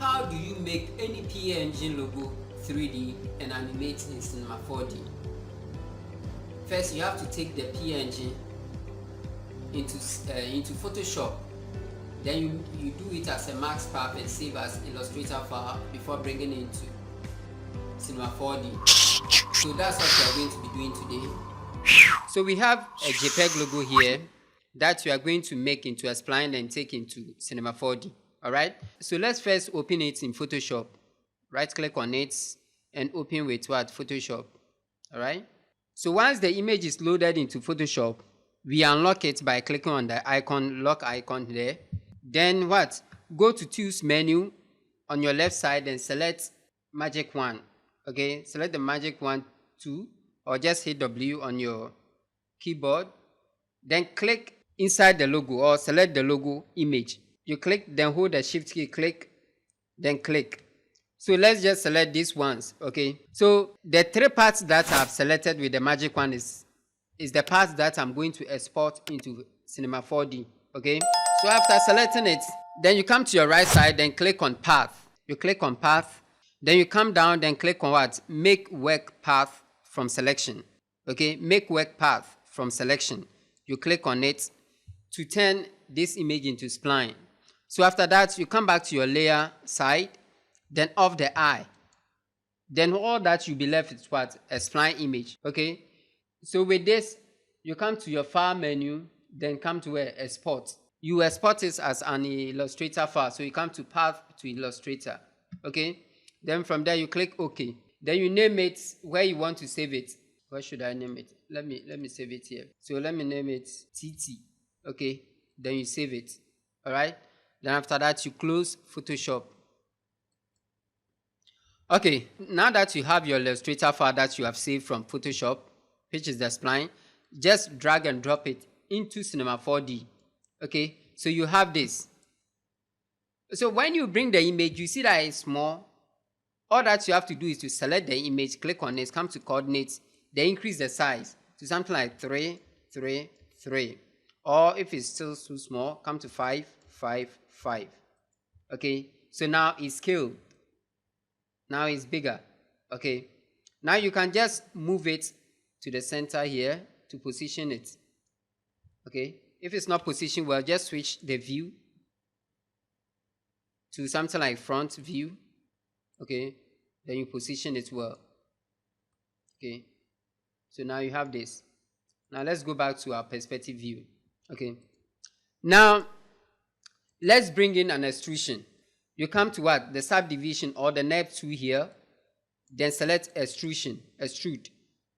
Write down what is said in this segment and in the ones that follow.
how do you make any PNG logo 3D and animate in Cinema 4D? First, you have to take the PNG into Photoshop. Then you do it as a max path and save as Illustrator file before bringing it into Cinema 4D. So that's what we are going to be doing today. So we have a JPEG logo here that we are going to make into a spline and take into Cinema 4D. Alright, so let's first open it in Photoshop. Right click on it and open with what? Photoshop. Alright, so once the image is loaded into Photoshop, we unlock it by clicking on the icon, lock icon there. Then what? Go to Tools menu on your left side and select Magic Wand. Okay, select the Magic Wand 2 or just hit W on your keyboard. Then click inside the logo or select the logo image. You click, then hold the shift key, click, then click. So let's just select these ones, okay? So the three parts that I've selected with the Magic Wand is the parts that I'm going to export into Cinema 4D, okay? So after selecting it, then you come to your right side, then click on Path. You click on Path, then you come down, then click on what? Make Work Path from Selection, okay? Make Work Path from Selection. You click on it to turn this image into spline. So after that, you come back to your layer side, then off the eye. Then all that you'll be left with what? A spline image, okay? So with this, you come to your file menu, then come to export. You export it as an Illustrator file. So you come to Path to Illustrator, okay? Then from there, you click OK. Then you name it where you want to save it. Where should I name it? Let me save it here. So let me name it TT, okay? Then you save it, all right? Then after that, you close Photoshop. Okay, now that you have your Illustrator file that you have saved from Photoshop, which is the spline, just drag and drop it into Cinema 4D. Okay, so you have this. So when you bring the image, you see that it's small. All that you have to do is to select the image, click on it, come to coordinates, then increase the size to something like 3, 3, 3. Or if it's still too small, come to 5, 5, 5. Okay, so now it's scaled. Now it's bigger. Okay, now you can just move it to the center here to position it. Okay, if it's not positioned well, just switch the view to something like front view. Okay, then you position it well. Okay, so now you have this. Now let's go back to our perspective view. Okay, now let's bring in an extrusion. You come to what? The subdivision or the NURB tool here, then select extrusion, extrude.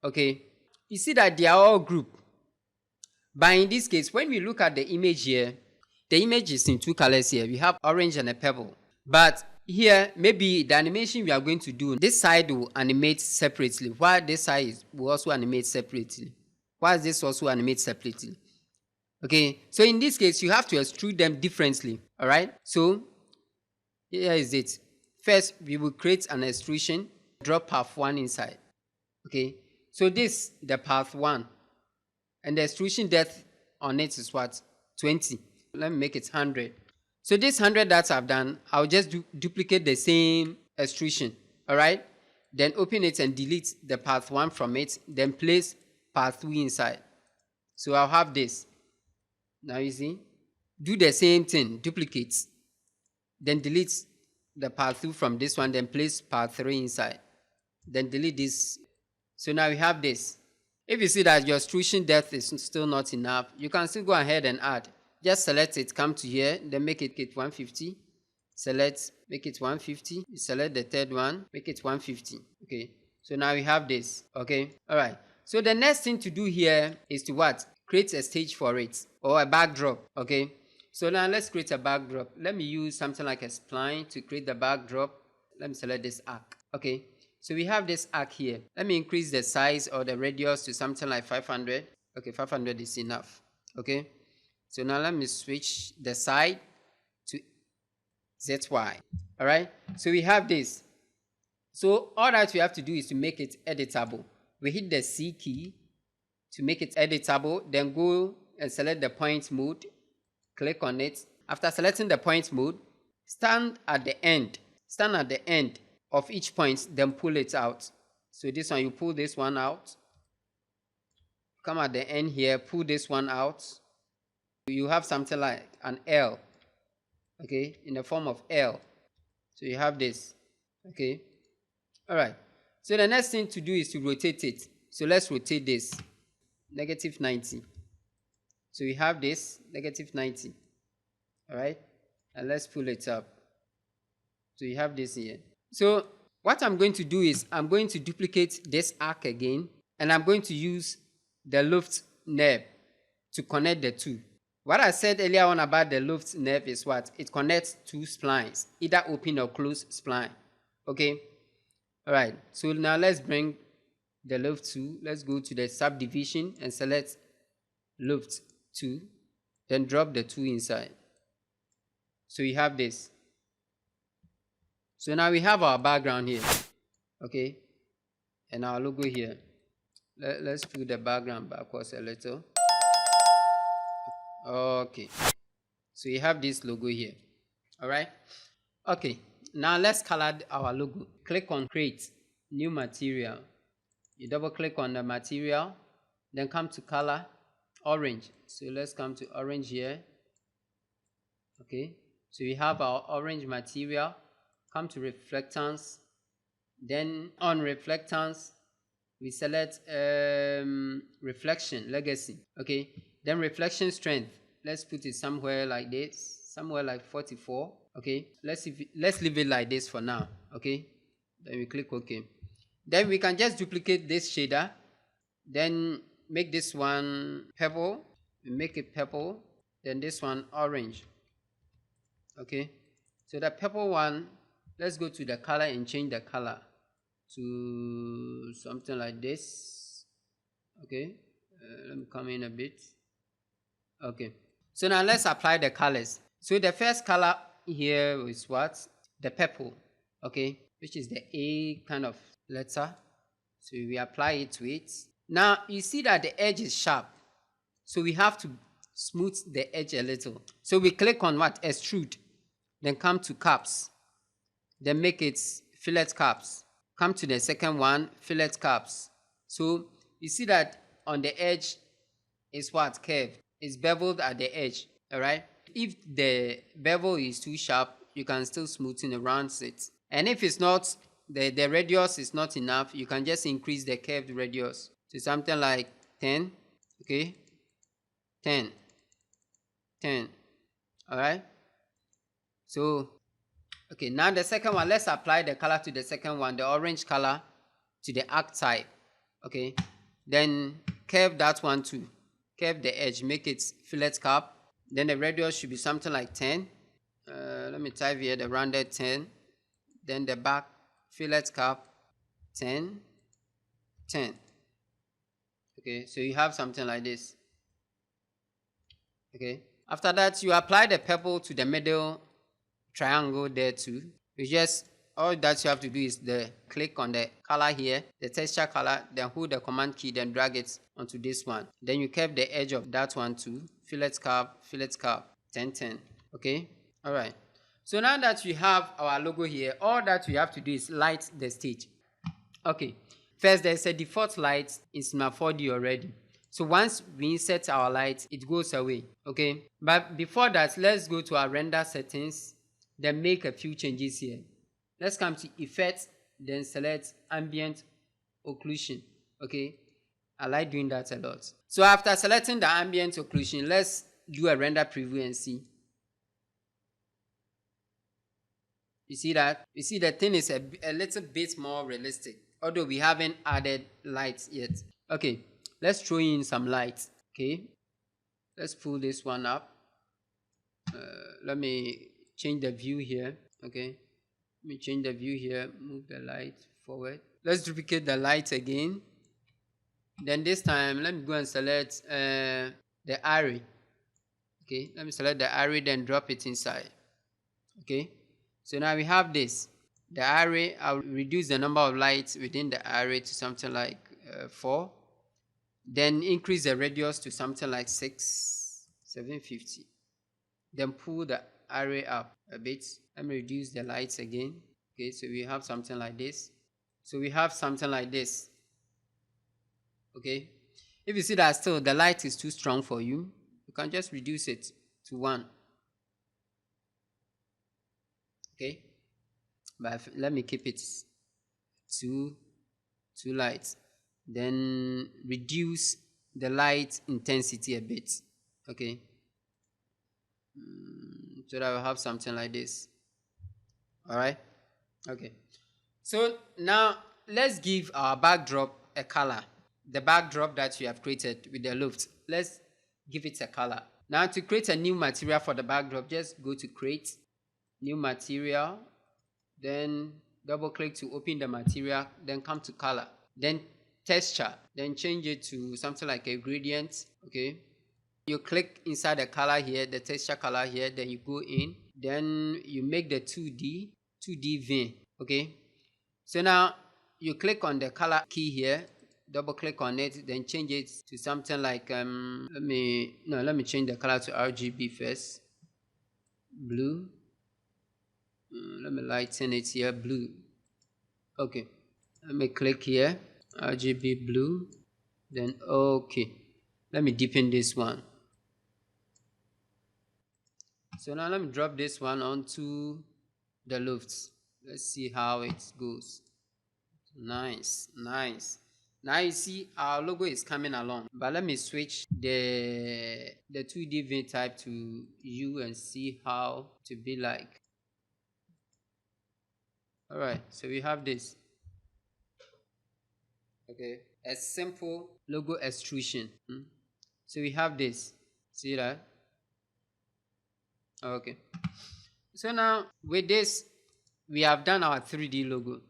Okay, you see that they are all grouped. But in this case, when we look at the image here, the image is in two colors here. We have orange and a purple. But here, maybe the animation we are going to do, this side will animate separately, while this side will also animate separately. While this also animate separately. Okay, so in this case, you have to extrude them differently. All right, so here is it. First, we will create an extrusion, drop path 1 inside. Okay, so this the path 1, and the extrusion depth on it is what? 20. Let me make it 100. So this 100 that I've done, I'll just duplicate the same extrusion. All right, then open it and delete the path 1 from it, then place path 2 inside. So I'll have this. Now you see, do the same thing, duplicate, then delete the path 2 from this one, then place path 3 inside, then delete this. So now we have this. If you see that your extrusion depth is still not enough, you can still go ahead and add. Just select it, come to here, then make it 150. Select, make it 150. Select the third one, make it 150. Okay, so now we have this. Okay, all right. So the next thing to do here is to what? Create a stage for it or a backdrop. Okay, so now let's create a backdrop. Let me use something like a spline to create the backdrop. Let me select this arc. Okay, so we have this arc here. Let me increase the size or the radius to something like 500. Okay, 500 is enough. Okay, so now let me switch the side to ZY. All right, so we have this. So all that we have to do is to make it editable. We hit the C key to make it editable, then go and select the point mode, click on it. After selecting the point mode, stand at the end stand at the end of each point, then pull it out. So this one, you pull this one out, come at the end here, pull this one out. You have something like an L, okay, in the form of L. So you have this, okay. All right. So the next thing to do is to rotate it. So let's rotate this, negative 90. So we have this, negative 90. All right. And let's pull it up. So you have this here. So what I'm going to do is I'm going to duplicate this arc again, and I'm going to use the Luft nerve to connect the two. What I said earlier on about the Luft nerve is what? It connects two splines, either open or closed spline. Okay? Alright, so now let's bring the Luft 2. Let's go to the subdivision and select Luft 2. Then drop the 2 inside. So you have this. So now we have our background here. Okay? And our logo here. Let's put the background backwards a little. Okay. So you have this logo here. Alright? Okay. Now let's color our logo. Click on Create, New Material. You double click on the material, then come to Color, Orange. So let's come to Orange here. Okay. So we have our orange material. Come to Reflectance. Then on Reflectance, we select Reflection, Legacy. Okay. Then Reflection Strength. Let's put it somewhere like this. Somewhere like 44. Okay, let's leave it like this for now. Okay, then we click OK. Then we can just duplicate this shader, then make this one purple, we make it purple, then this one orange. Okay, so the purple one, let's go to the color and change the color to something like this. Okay, let me come in a bit. Okay, so now let's apply the colors. So the first color here is what? The purple, okay, which is the A kind of letter. So we apply it to it. Now you see that the edge is sharp, so we have to smooth the edge a little. So we click on what? Extrude, then come to caps, then make it fillet caps. Come to the second one, fillet caps. So you see that on the edge is what? Curved. It's beveled at the edge. All right. If the bevel is too sharp, you can still smoothen around it. And if it's not, the radius is not enough, you can just increase the curved radius to something like 10. Okay, 10. All right. So, okay, now the second one, let's apply the color to the second one, the orange color to the archetype. Okay, then curve that one too. Curve the edge, make it fillet cap. Then the radius should be something like 10. Let me type here the rounded 10. Then the back fillet cap 10. Okay, so you have something like this. Okay, after that you apply the purple to the middle triangle there too. All that you have to do is click on the color here, the texture color, then hold the command key, then drag it onto this one. Then you curve the edge of that one too. Fillet cap, 10. Okay, all right. So now that we have our logo here, all that we have to do is light the stage. Okay, first there's a default light in Cinema 4D already. So once we insert our light, it goes away. Okay, but before that, let's go to our render settings, then make a few changes here. Let's come to Effects, then select Ambient Occlusion. Okay, I like doing that a lot. So after selecting the Ambient Occlusion, let's do a render preview and see. You see that? You see the thing is a little bit more realistic, although we haven't added lights yet. Okay, let's throw in some lights. Okay, let's pull this one up. Let me change the view here. Okay, let me change the view here, move the light forward. Let's duplicate the light again. Then this time, let me go and select the array. Okay, let me select the array, then drop it inside. Okay, so now we have this. The array, I'll reduce the number of lights within the array to something like 4. Then increase the radius to something like 750. Then pull the array up a bit. Let me reduce the lights again. Okay, so we have something like this. So we have something like this. Okay, if you see that still the light is too strong for you, you can just reduce it to 1. Okay, but let me keep it too light. Then reduce the light intensity a bit. Okay, so that we'll have something like this. All right. Okay, so now let's give our backdrop a color. The backdrop that you have created with the loft, let's give it a color. Now, to create a new material for the backdrop, just go to create new material, then double click to open the material, then come to color, then texture, then change it to something like a gradient. Okay, you click inside the color here, the texture color here, then you go in, then you make the 2D vein. Okay, so now you click on the color key here, double click on it, then change it to something like let me change the color to RGB first. Blue. Let me lighten it here, blue. Okay, let me click here, RGB blue, then okay, let me deepen this one. So now let me drop this one onto the lofts. Let's see how it goes. Nice. Now you see our logo is coming along, but let me switch the 2D vein type to U and see how to be like. All right, so we have this. Okay, a simple logo extrusion. So we have this. See that? Okay, so now with this we have done our 3D logo.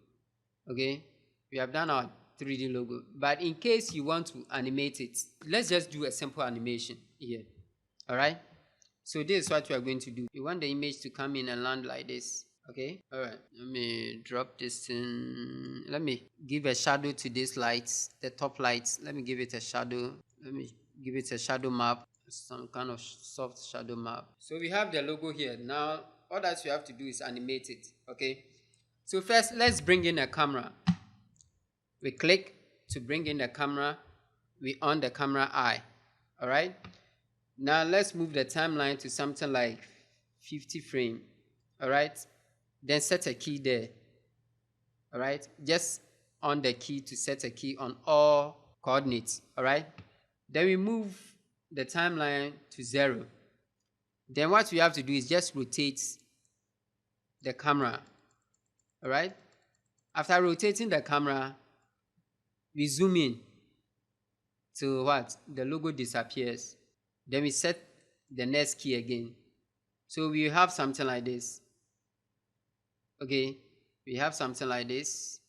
Okay, we have done our 3D logo, but in case you want to animate it, let's just do a simple animation here. All right, so this is what we are going to do. We want the image to come in and land like this. Okay, all right, let me drop this in. Let me give a shadow to this lights, the top lights. Let me give it a shadow. Let me give it a shadow map, some kind of soft shadow map. So we have the logo here. Now all that you have to do is animate it. Okay, so first let's bring in a camera. We click to bring in the camera. We on the camera eye. All right, now let's move the timeline to something like 50 frame. All right, then set a key there. All right, just on the key to set a key on all coordinates. All right, then we move the timeline to 0. Then what we have to do is just rotate the camera. All right, after rotating the camera, we zoom in till what? The logo disappears. Then we set the next key again. So we have something like this. Okay, we have something like this.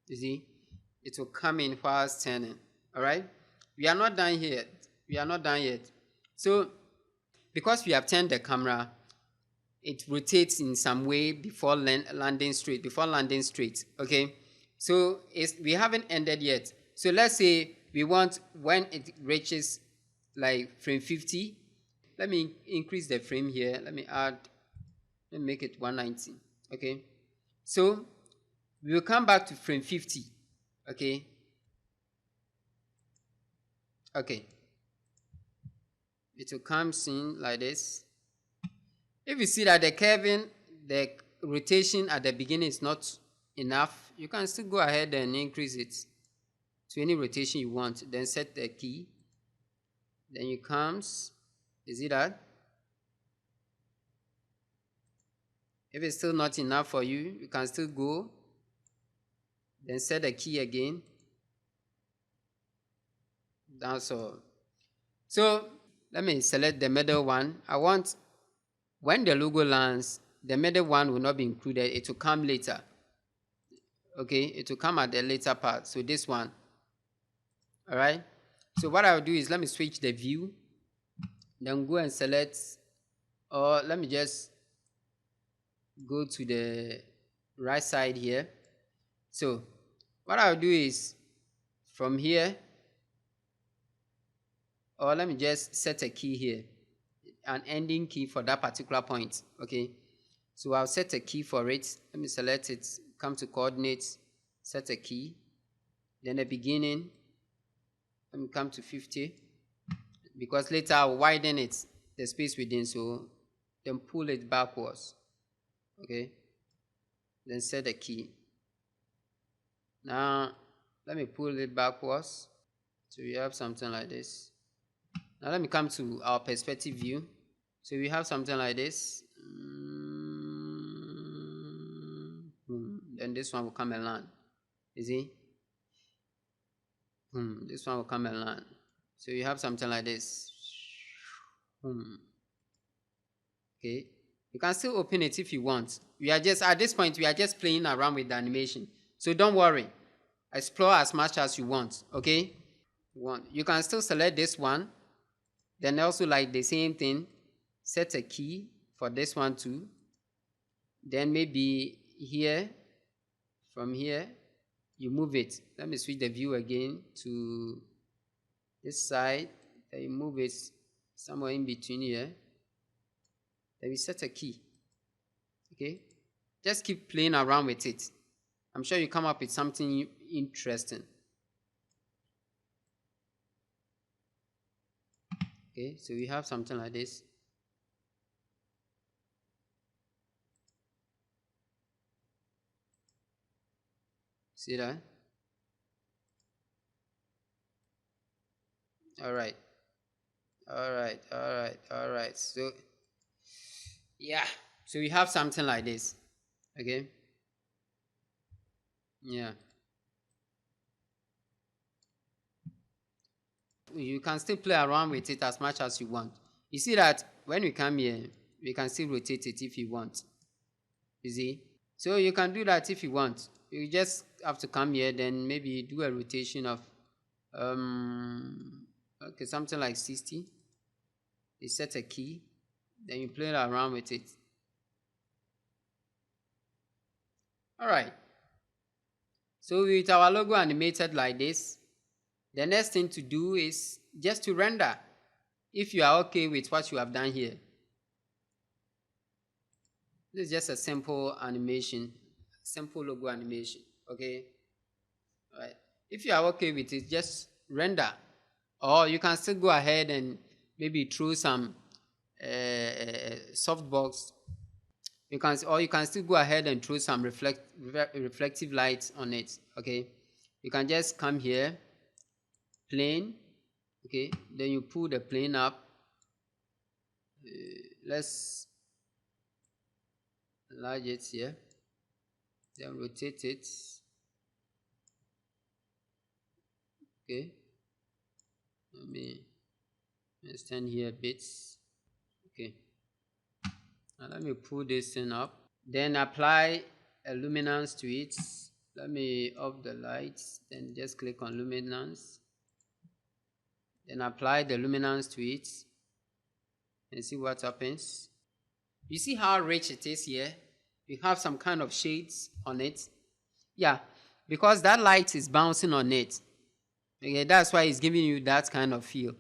You see, it will come in whilst turning. All right, we are not done yet. So because we have turned the camera, it rotates in some way before landing straight. Okay, so we haven't ended yet. So let's say we want when it reaches like frame 50. Let me increase the frame here. Let me make it 190. Okay, so we will come back to frame 50. Okay, it will come in like this. If you see that the rotation at the beginning is not enough, you can still go ahead and increase it to any rotation you want. Then set the key. Then you comes. You see that? If it's still not enough for you, you can still go. Then set the key again. That's all. So let me select the middle one. I want when the logo lands, the middle one will not be included. It will come later. Okay, it will come at the later part. So this one. All right. So what I'll do is let me switch the view. Then go and select, or let me just go to the right side here. So what I'll do is from here, or let me just set a key here, an ending key for that particular point. Okay, So I'll set a key for it. Let me select it, come to coordinates, set a key. Then the beginning, let me come to 50, because later I'll widen it, the space within, so then pull it backwards. Okay, then set a key. Now let me pull it backwards, so we have something like this. Now let me come to our perspective view. So we have something like this. Then this one will come and land. You see? This one will come and land. So you have something like this. Okay. You can still open it if you want. We are just, at this point, we are just playing around with the animation. So don't worry. Explore as much as you want. Okay? You can still select this one. Then also, like the same thing, set a key for this one too. Then maybe here, from here, you move it. Let me switch the view again to this side. Then you move it somewhere in between here. Then we set a key. Okay? Just keep playing around with it. I'm sure you come up with something interesting. Okay, so we have something like this. See that? All right. So yeah, so we have something like this. Okay. Yeah. You can still play around with it as much as you want. You see that when we come here, we can still rotate it if you want. You see? So you can do that if you want. You just have to come here, then maybe do a rotation of okay, something like 60. You set a key, then you play around with it. All right. So with our logo animated like this, the next thing to do is just to render, if you are okay with what you have done here. This is just a simple animation, simple logo animation. Okay. All right. If you are okay with it, just render. Or you can still go ahead and maybe throw some softbox. You can still go ahead and throw some reflective lights on it. Okay. You can just come here, plane. Okay. Then you pull the plane up. Let's enlarge it here. Then rotate it. Okay. Let me extend here a bit. Okay. Now let me pull this thing up. Then apply a luminance to it. Let me off the lights. Then just click on luminance. Then apply the luminance to it. And see what happens. You see how rich it is here? You have some kind of shades on it. Yeah, because that light is bouncing on it. Okay, that's why it's giving you that kind of feel.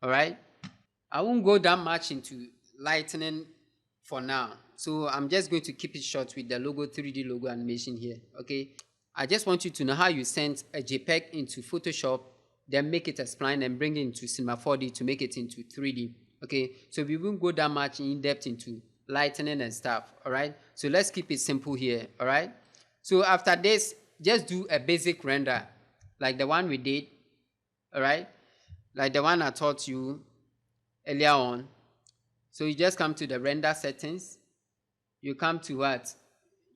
All right. I won't go that much into lightening for now. So I'm just going to keep it short with the logo 3D logo animation here. Okay. I just want you to know how you send a JPEG into Photoshop, then make it a spline and bring it into Cinema 4D to make it into 3D. Okay. So we won't go that much in depth into lightening and stuff. All right. So let's keep it simple here. All right. So after this, just do a basic render like the one we did. All right. Like the one I taught you earlier on. So you just come to the render settings. You come to what?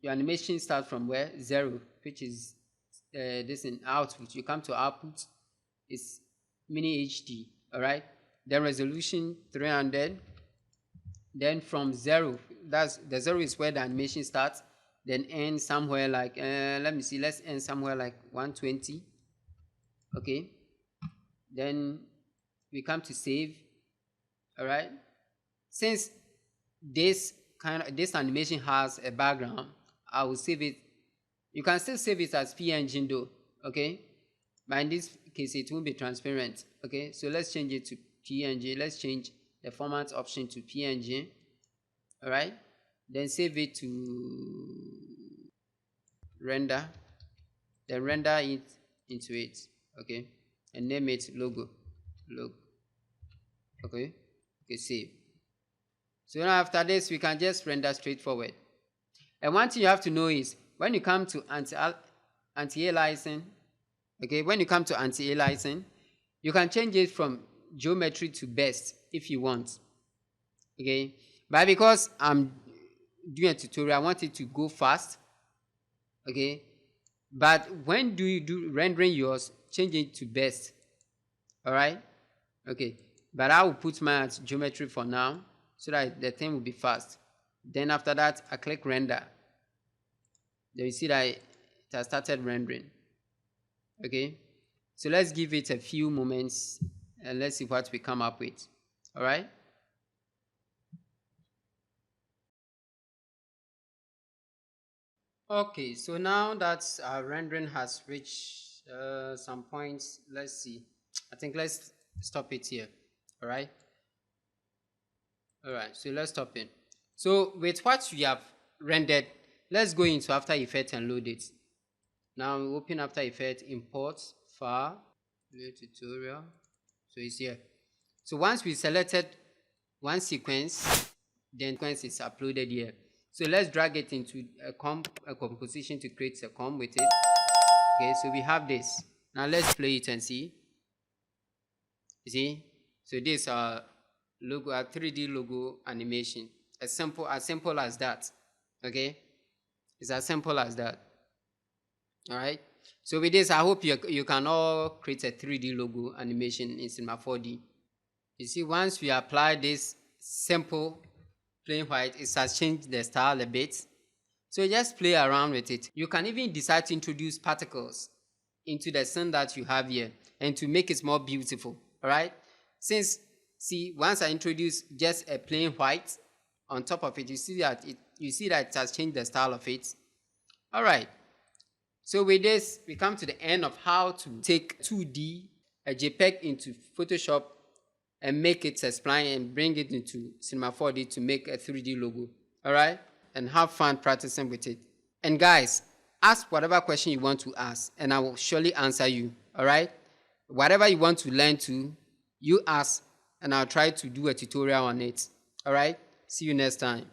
Your animation starts from where? 0, which is this in output. You come to output. It's mini HD. All right. Then resolution 300. Then from 0, that's the 0 is where the animation starts. Then end somewhere like let me see. Let's end somewhere like 120. Okay. Then we come to save. All right. Since this animation has a background, I will save it. You can still save it as PNG though. Okay. But in this case, it won't be transparent. Okay. So let's change it to PNG. Let's change the format option to PNG. All right. then save it to render, then render it into it, okay, and name it logo. Okay, save. So now after this, we can just render straightforward. And one thing you have to know is when you come to anti-aliasing, okay, when you come to anti-aliasing, you can change it from geometry to best if you want, okay, but because I'm doing a tutorial, I want it to go fast, okay, but when do you do rendering yours, change it to best, all right, okay, but I will put mine at geometry for now so that the thing will be fast. Then after that, I click render. Then you see that it has started rendering, okay, so let's give it a few moments and let's see what we come up with, all right. Okay, so now that our rendering has reached some points, let's see. I think let's stop it here. All right. All right. So let's stop it. So with what we have rendered, let's go into After Effects and load it. Now we open After Effects, import file, new tutorial. So it's here. So once we selected one sequence, then sequence is uploaded here. So let's drag it into a composition to create a comp with it. Okay, so we have this. Now let's play it and see. You see? So this is our logo, our 3D logo animation. As simple as that. Okay? It's as simple as that. Alright? So with this, I hope you can all create a 3D logo animation in Cinema 4D. You see, once we apply this simple plain white, it has changed the style a bit. So just play around with it. You can even decide to introduce particles into the scene that you have here and to make it more beautiful. All right. Since, see, once I introduce just a plain white on top of it, you see that it has changed the style of it. All right. So with this, we come to the end of how to take 2D, a JPEG into Photoshop and make it a spline and bring it into Cinema 4D to make a 3D logo. All right? And have fun practicing with it. And guys, ask whatever question you want to ask, and I will surely answer you. All right? Whatever you want to learn to, you ask, and I'll try to do a tutorial on it. All right? See you next time.